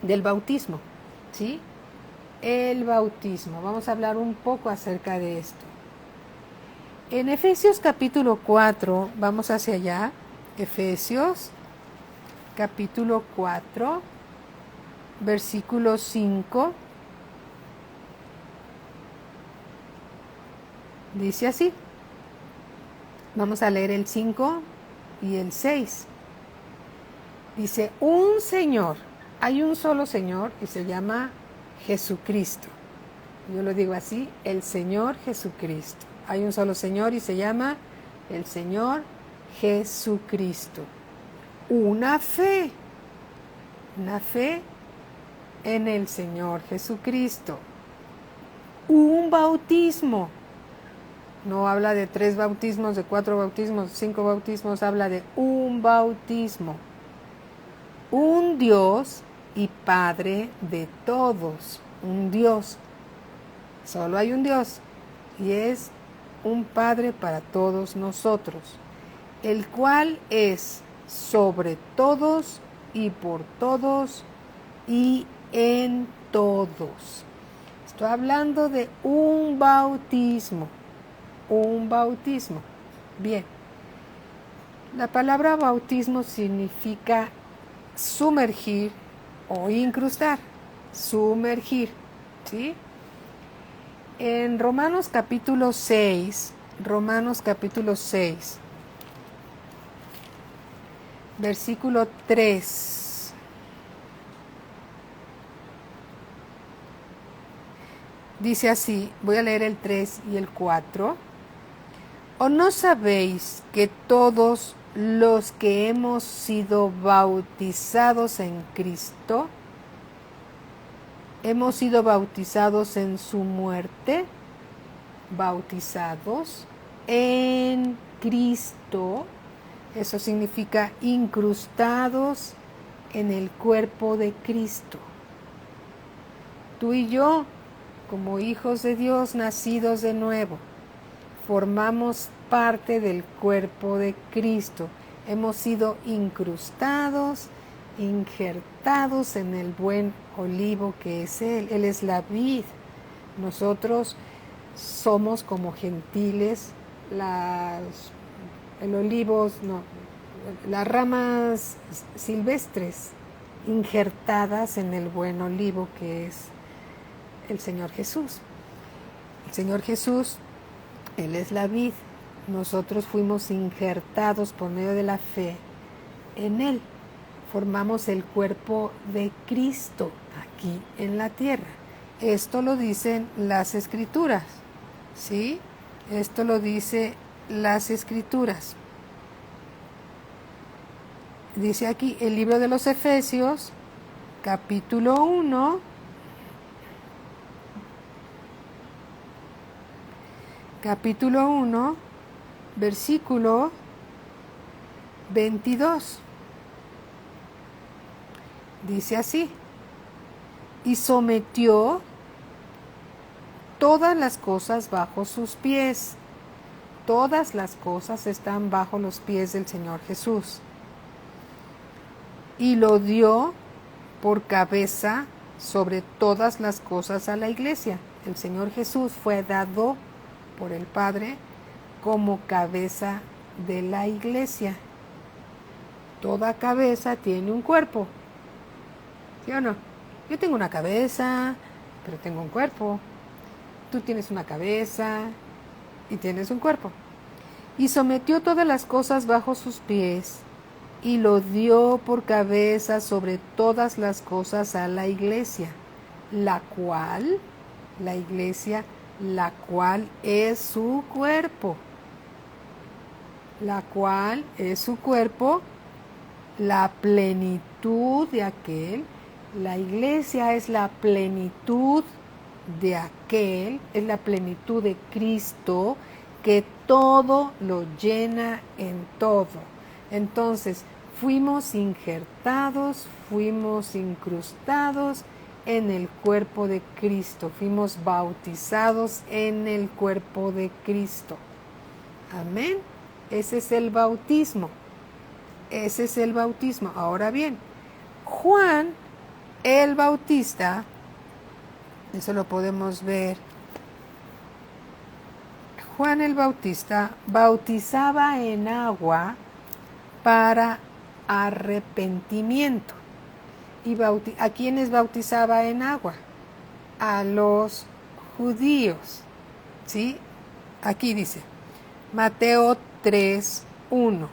del bautismo, ¿sí? El bautismo. Vamos a hablar un poco acerca de esto. En Efesios capítulo 4, vamos hacia allá, Efesios capítulo 4, versículo 5, dice así. Vamos a leer el 5 y el 6. Dice, un Señor, hay un solo Señor y se llama Jesucristo. Yo lo digo así, el Señor Jesucristo. Hay un solo Señor y se llama el Señor Jesucristo. Una fe en el Señor Jesucristo. Un bautismo. No habla de 3 bautismos, de 4 bautismos, 5 bautismos, habla de un bautismo. Un Dios y Padre de todos. Un Dios. Solo hay un Dios. Y es un Padre para todos nosotros. El cual es sobre todos y por todos y en todos. Estoy hablando de un bautismo. Un bautismo. Bien. La palabra bautismo significa sumergir o incrustar. Sumergir. ¿Sí? En Romanos capítulo 6, versículo 3. Dice así, voy a leer el 3 y el 4. ¿O no sabéis que todos los que hemos sido bautizados en Cristo, hemos sido bautizados en su muerte? Bautizados en Cristo. Eso significa incrustados en el cuerpo de Cristo. Tú y yo, como hijos de Dios nacidos de nuevo, formamos parte del cuerpo de Cristo. Hemos sido incrustados, injertados en el buen olivo que es Él. Él es la vid. Nosotros somos como gentiles, las ramas silvestres injertadas en el buen olivo que es el Señor Jesús. El Señor Jesús, Él es la vid. Nosotros fuimos injertados por medio de la fe en Él. Formamos el cuerpo de Cristo aquí en la tierra. Esto lo dicen las Escrituras, ¿sí? Esto lo dice las Escrituras. Dice aquí el libro de los Efesios, capítulo 1, capítulo 1, versículo 22. Dice así: y sometió todas las cosas bajo sus pies. Todas las cosas están bajo los pies del Señor Jesús. Y lo dio por cabeza sobre todas las cosas a la iglesia. El Señor Jesús fue dado por el Padre como cabeza de la iglesia. Toda cabeza tiene un cuerpo, ¿sí o no? Yo tengo una cabeza, pero tengo un cuerpo. Tú tienes una cabeza y tienes un cuerpo. Y sometió todas las cosas bajo sus pies, y lo dio por cabeza sobre todas las cosas a la iglesia, la cual es su cuerpo. La cual es su cuerpo, la plenitud de aquel. La iglesia es la plenitud de aquel, es la plenitud de Cristo, que todo lo llena en todo. Entonces, fuimos injertados, fuimos incrustados en el cuerpo de Cristo, fuimos bautizados en el cuerpo de Cristo. Amén. Ese es el bautismo. Ese es el bautismo. Ahora bien, Juan el Bautista, eso lo podemos ver. Juan el Bautista bautizaba en agua para arrepentimiento. ¿Y a quiénes bautizaba en agua? A los judíos. ¿Sí? Aquí dice, Mateo 3:1.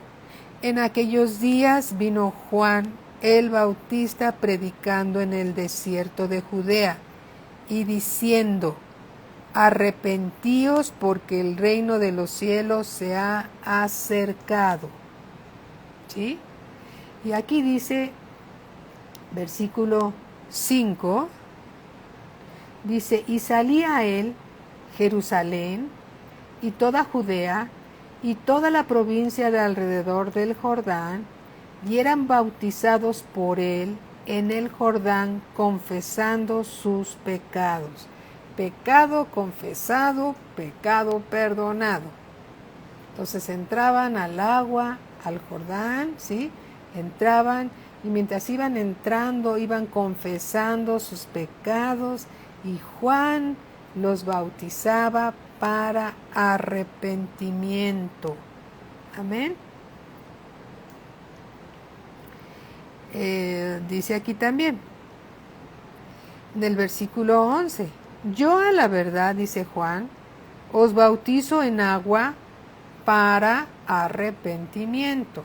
En aquellos días vino Juan el Bautista predicando en el desierto de Judea y diciendo: arrepentíos, porque el reino de los cielos se ha acercado. ¿Sí? Y aquí dice, versículo 5, dice: y salía a él Jerusalén y toda Judea y toda la provincia de alrededor del Jordán, y eran bautizados por él en el Jordán, confesando sus pecados. Pecado confesado, pecado perdonado. Entonces entraban al agua, al Jordán, ¿sí? Entraban, y mientras iban entrando, iban confesando sus pecados, y Juan los bautizaba para arrepentimiento. Amén. Dice aquí también, en el versículo 11, yo a la verdad, dice Juan, os bautizo en agua para arrepentimiento,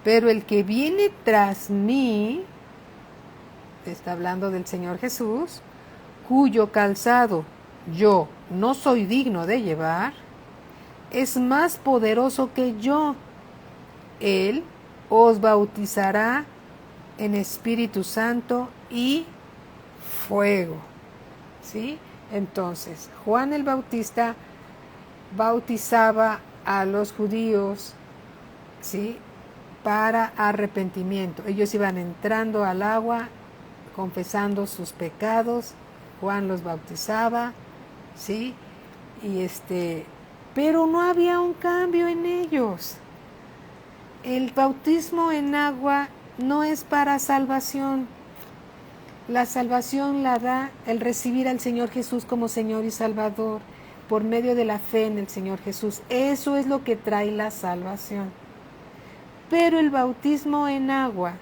pero el que viene tras mí, está hablando del Señor Jesús, cuyo calzado yo no soy digno de llevar, es más poderoso que yo. Él os bautizará en Espíritu Santo y fuego. ¿Sí? Entonces, Juan el Bautista bautizaba a los judíos, ¿sí?, para arrepentimiento. Ellos iban entrando al agua, confesando sus pecados. Juan los bautizaba, ¿sí? Pero no había un cambio en ellos. El bautismo en agua no es para salvación. La salvación la da el recibir al Señor Jesús como Señor y Salvador por medio de la fe en el Señor Jesús. Eso es lo que trae la salvación. Pero el bautismo en agua,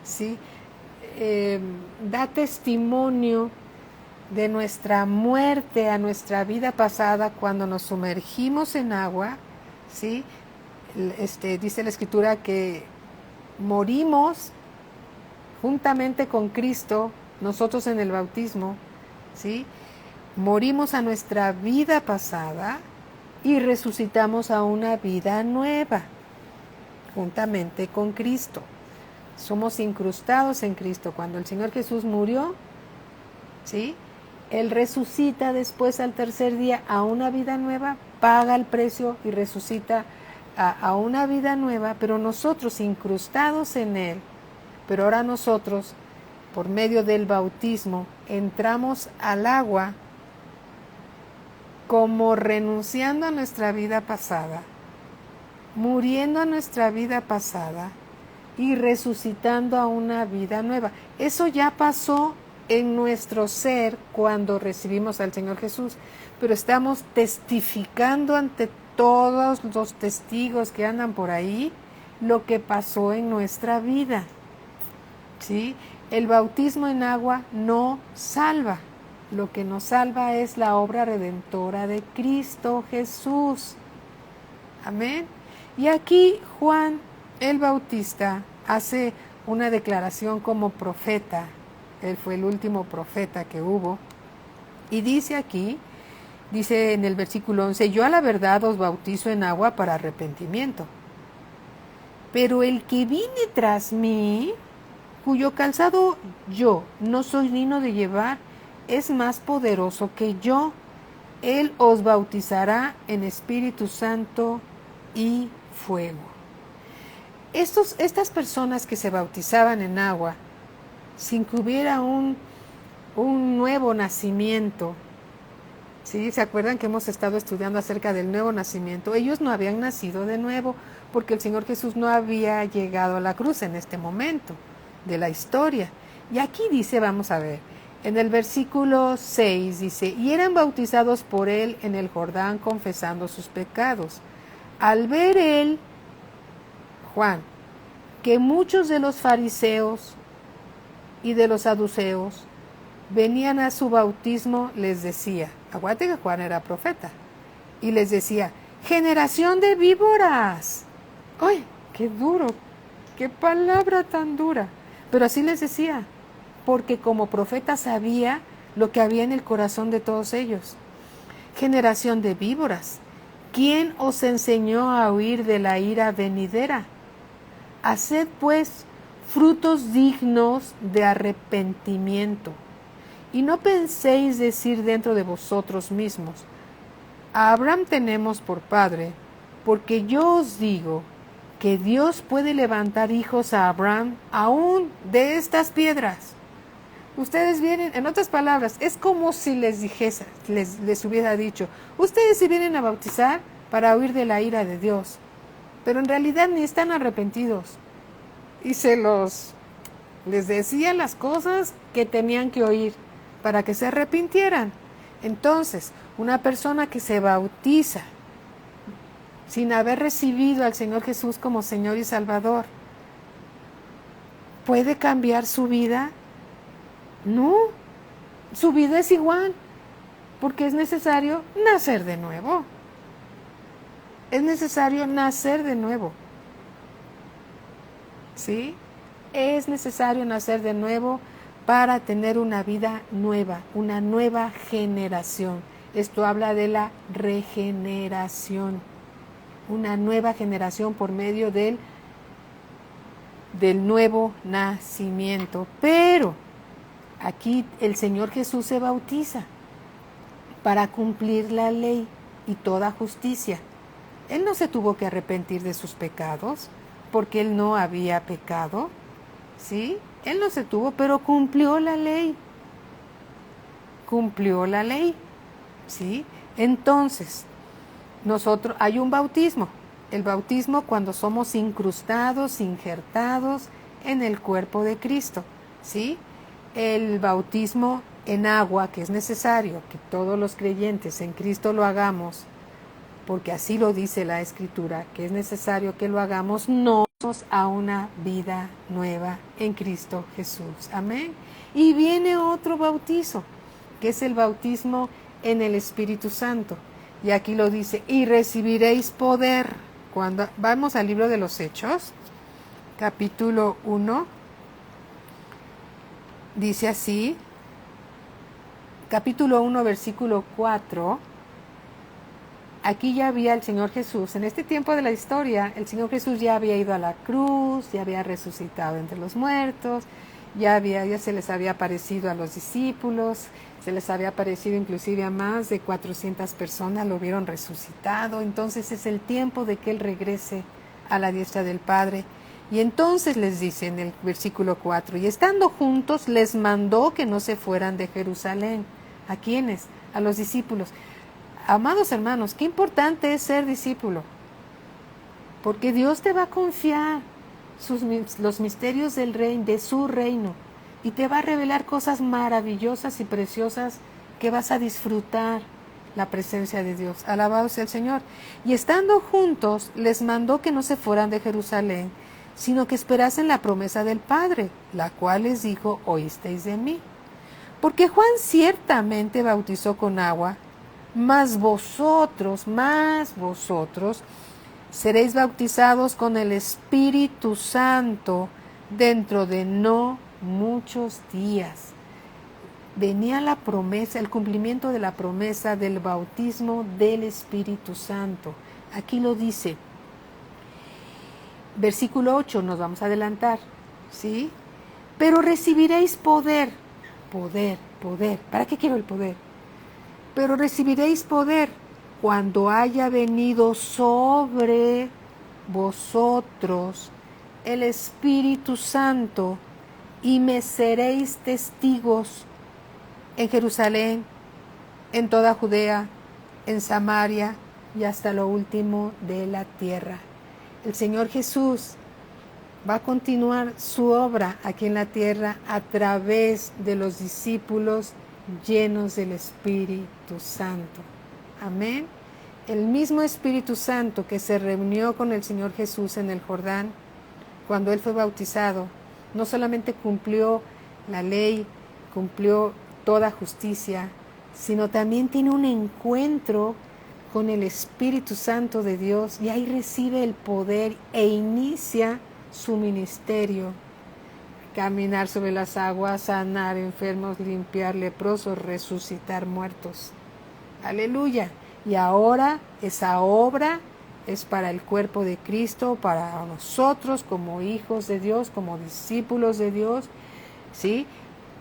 ¿sí?, da testimonio de nuestra muerte a nuestra vida pasada cuando nos sumergimos en agua, ¿sí? Dice la Escritura que morimos juntamente con Cristo, nosotros en el bautismo, ¿sí? Morimos a nuestra vida pasada y resucitamos a una vida nueva, juntamente con Cristo. Somos incrustados en Cristo. Cuando el Señor Jesús murió, ¿sí?, Él resucita después al tercer día a una vida nueva, paga el precio y resucita a una vida nueva, pero nosotros incrustados en Él, pero ahora nosotros, por medio del bautismo, entramos al agua como renunciando a nuestra vida pasada, muriendo a nuestra vida pasada y resucitando a una vida nueva. Eso ya pasó en nuestro ser cuando recibimos al Señor Jesús, pero estamos testificando ante todos los testigos que andan por ahí lo que pasó en nuestra vida. ¿Sí? El bautismo en agua no salva. Lo que nos salva es la obra redentora de Cristo Jesús. Amén. Y aquí Juan el Bautista hace una declaración como profeta. Él fue el último profeta que hubo. Y dice aquí, dice en el versículo 11, yo a la verdad os bautizo en agua para arrepentimiento. Pero el que viene tras mí, cuyo calzado yo no soy digno de llevar, es más poderoso que yo. Él os bautizará en Espíritu Santo y fuego. Estas personas que se bautizaban en agua, sin que hubiera un nuevo nacimiento, ¿sí? ¿Se acuerdan que hemos estado estudiando acerca del nuevo nacimiento? Ellos no habían nacido de nuevo porque el Señor Jesús no había llegado a la cruz en este momento de la historia. Y aquí dice, vamos a ver, en el versículo 6 dice, y eran bautizados por él en el Jordán confesando sus pecados. Al ver él, Juan, que muchos de los fariseos y de los saduceos venían a su bautismo, les decía, acuérdate que Juan era profeta, y les decía, generación de víboras. ¡Ay, qué duro! ¡Qué palabra tan dura! Pero así les decía, porque como profeta sabía lo que había en el corazón de todos ellos. Generación de víboras, ¿quién os enseñó a huir de la ira venidera? Haced pues frutos dignos de arrepentimiento. Y no penséis decir dentro de vosotros mismos, a Abraham tenemos por padre, porque yo os digo que Dios puede levantar hijos a Abraham aún de estas piedras. Ustedes vienen, en otras palabras, es como si les dijese, les hubiera dicho, ustedes se vienen a bautizar para huir de la ira de Dios, pero en realidad ni están arrepentidos. Y les decía las cosas que tenían que oír para que se arrepintieran. Entonces, una persona que se bautiza sin haber recibido al Señor Jesús como Señor y Salvador, ¿puede cambiar su vida? No, su vida es igual, porque es necesario nacer de nuevo. Es necesario nacer de nuevo. ¿Sí? Es necesario nacer de nuevo para tener una vida nueva, una nueva generación. Esto habla de la regeneración. Una nueva generación por medio del nuevo nacimiento. Pero aquí el Señor Jesús se bautiza para cumplir la ley y toda justicia. Él no se tuvo que arrepentir de sus pecados porque él no había pecado, ¿sí? Él no se tuvo, pero cumplió la ley. Cumplió la ley, ¿sí? Entonces, hay un bautismo. El bautismo cuando somos incrustados, injertados en el cuerpo de Cristo, ¿sí? El bautismo en agua, que es necesario que todos los creyentes en Cristo lo hagamos, porque así lo dice la Escritura, que es necesario que lo hagamos, nos a una vida nueva en Cristo Jesús. Amén. Y viene otro bautizo, que es el bautismo en el Espíritu Santo. Y aquí lo dice, y recibiréis poder. Cuando vamos al libro de los Hechos, capítulo 1, dice así, capítulo 1, versículo 4, aquí ya había el Señor Jesús, en este tiempo de la historia, el Señor Jesús ya había ido a la cruz, ya había resucitado entre los muertos, ya se les había aparecido a los discípulos, se les había aparecido inclusive a más de 400 personas, lo vieron resucitado. Entonces es el tiempo de que Él regrese a la diestra del Padre. Y entonces les dice en el versículo 4, y estando juntos les mandó que no se fueran de Jerusalén. ¿A quiénes? A los discípulos. Amados hermanos, qué importante es ser discípulo, porque Dios te va a confiar los misterios del reino, de su reino, y te va a revelar cosas maravillosas y preciosas que vas a disfrutar la presencia de Dios. Alabado sea el Señor. Y estando juntos, les mandó que no se fueran de Jerusalén, sino que esperasen la promesa del Padre, la cual les dijo, oísteis de mí. Porque Juan ciertamente bautizó con agua, mas vosotros, seréis bautizados con el Espíritu Santo dentro de no muchos días. Venía la promesa, el cumplimiento de la promesa del bautismo del Espíritu Santo. Aquí lo dice. Versículo 8, nos vamos a adelantar, ¿sí? Pero recibiréis poder. ¿Para qué quiero el poder? Pero recibiréis poder cuando haya venido sobre vosotros el Espíritu Santo, y me seréis testigos en Jerusalén, en toda Judea, en Samaria y hasta lo último de la tierra. El Señor Jesús va a continuar su obra aquí en la tierra a través de los discípulos llenos del Espíritu Santo. Amén. El mismo Espíritu Santo que se reunió con el Señor Jesús en el Jordán, cuando Él fue bautizado, no solamente cumplió la ley, cumplió toda justicia, sino también tiene un encuentro con el Espíritu Santo de Dios, y ahí recibe el poder e inicia su ministerio. Caminar sobre las aguas, sanar enfermos, limpiar leprosos, resucitar muertos. Aleluya. Y ahora esa obra es para el cuerpo de Cristo, para nosotros como hijos de Dios, como discípulos de Dios, ¿sí?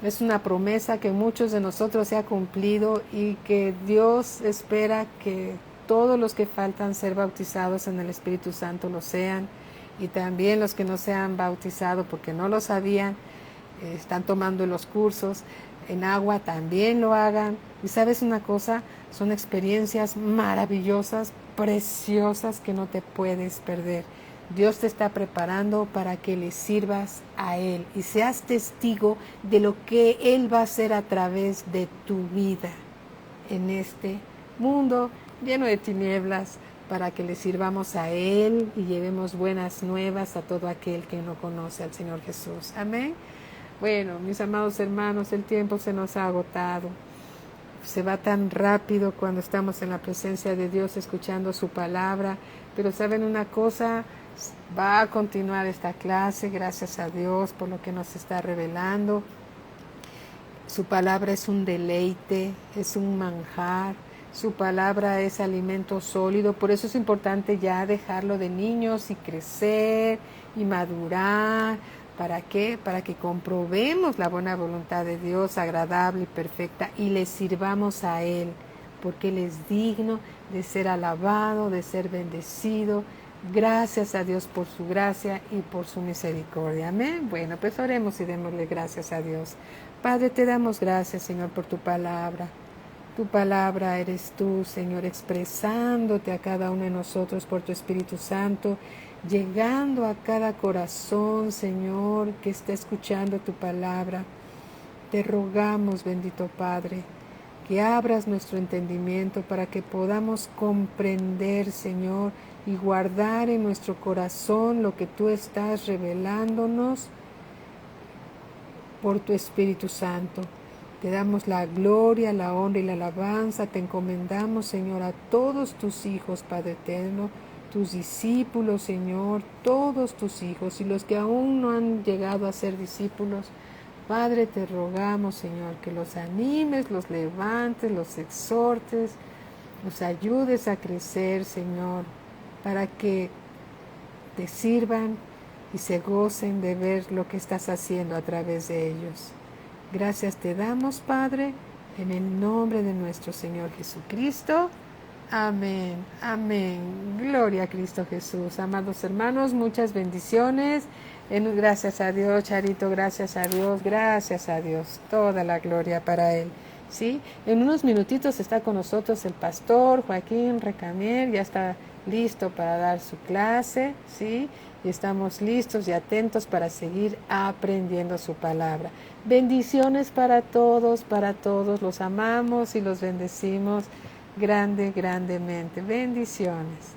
Es una promesa que muchos de nosotros se ha cumplido, y que Dios espera que todos los que faltan ser bautizados en el Espíritu Santo lo sean, y también los que no se han bautizado porque no lo sabían, están tomando los cursos en agua, también lo hagan. Y sabes una cosa, son experiencias maravillosas, preciosas, que no te puedes perder. Dios te está preparando para que le sirvas a Él y seas testigo de lo que Él va a hacer a través de tu vida en este mundo lleno de tinieblas, para que le sirvamos a Él y llevemos buenas nuevas a todo aquel que no conoce al Señor Jesús. Amén. Bueno, mis amados hermanos, el tiempo se nos ha agotado. Se va tan rápido cuando estamos en la presencia de Dios escuchando su palabra, pero ¿saben una cosa? Va a continuar esta clase, gracias a Dios por lo que nos está revelando. Su palabra es un deleite, es un manjar. Su palabra es alimento sólido, por eso es importante ya dejarlo de niños y crecer y madurar. ¿Para qué? Para que comprobemos la buena voluntad de Dios, agradable y perfecta, y le sirvamos a Él, porque Él es digno de ser alabado, de ser bendecido. Gracias a Dios por su gracia y por su misericordia. Amén. Bueno, pues oremos y démosle gracias a Dios. Padre, te damos gracias, Señor, por tu palabra. Tu palabra eres tú, Señor, expresándote a cada uno de nosotros por tu Espíritu Santo, llegando a cada corazón, Señor, que está escuchando tu palabra. Te rogamos, bendito Padre, que abras nuestro entendimiento para que podamos comprender, Señor, y guardar en nuestro corazón lo que tú estás revelándonos por tu Espíritu Santo. Te damos la gloria, la honra y la alabanza. Te encomendamos, Señor, a todos tus hijos, Padre eterno, tus discípulos, Señor, todos tus hijos y los que aún no han llegado a ser discípulos. Padre, te rogamos, Señor, que los animes, los levantes, los exhortes, los ayudes a crecer, Señor, para que te sirvan y se gocen de ver lo que estás haciendo a través de ellos. Gracias te damos, Padre, en el nombre de nuestro Señor Jesucristo. Amén, amén. Gloria a Cristo Jesús. Amados hermanos, muchas bendiciones. Gracias a Dios, Charito, gracias a Dios. Toda la gloria para Él. ¿Sí? En unos minutitos está con nosotros el pastor Joaquín Recamier, ya está listo para dar su clase, ¿sí? Y estamos listos y atentos para seguir aprendiendo su palabra. Bendiciones para todos, los amamos y los bendecimos grandemente. Bendiciones.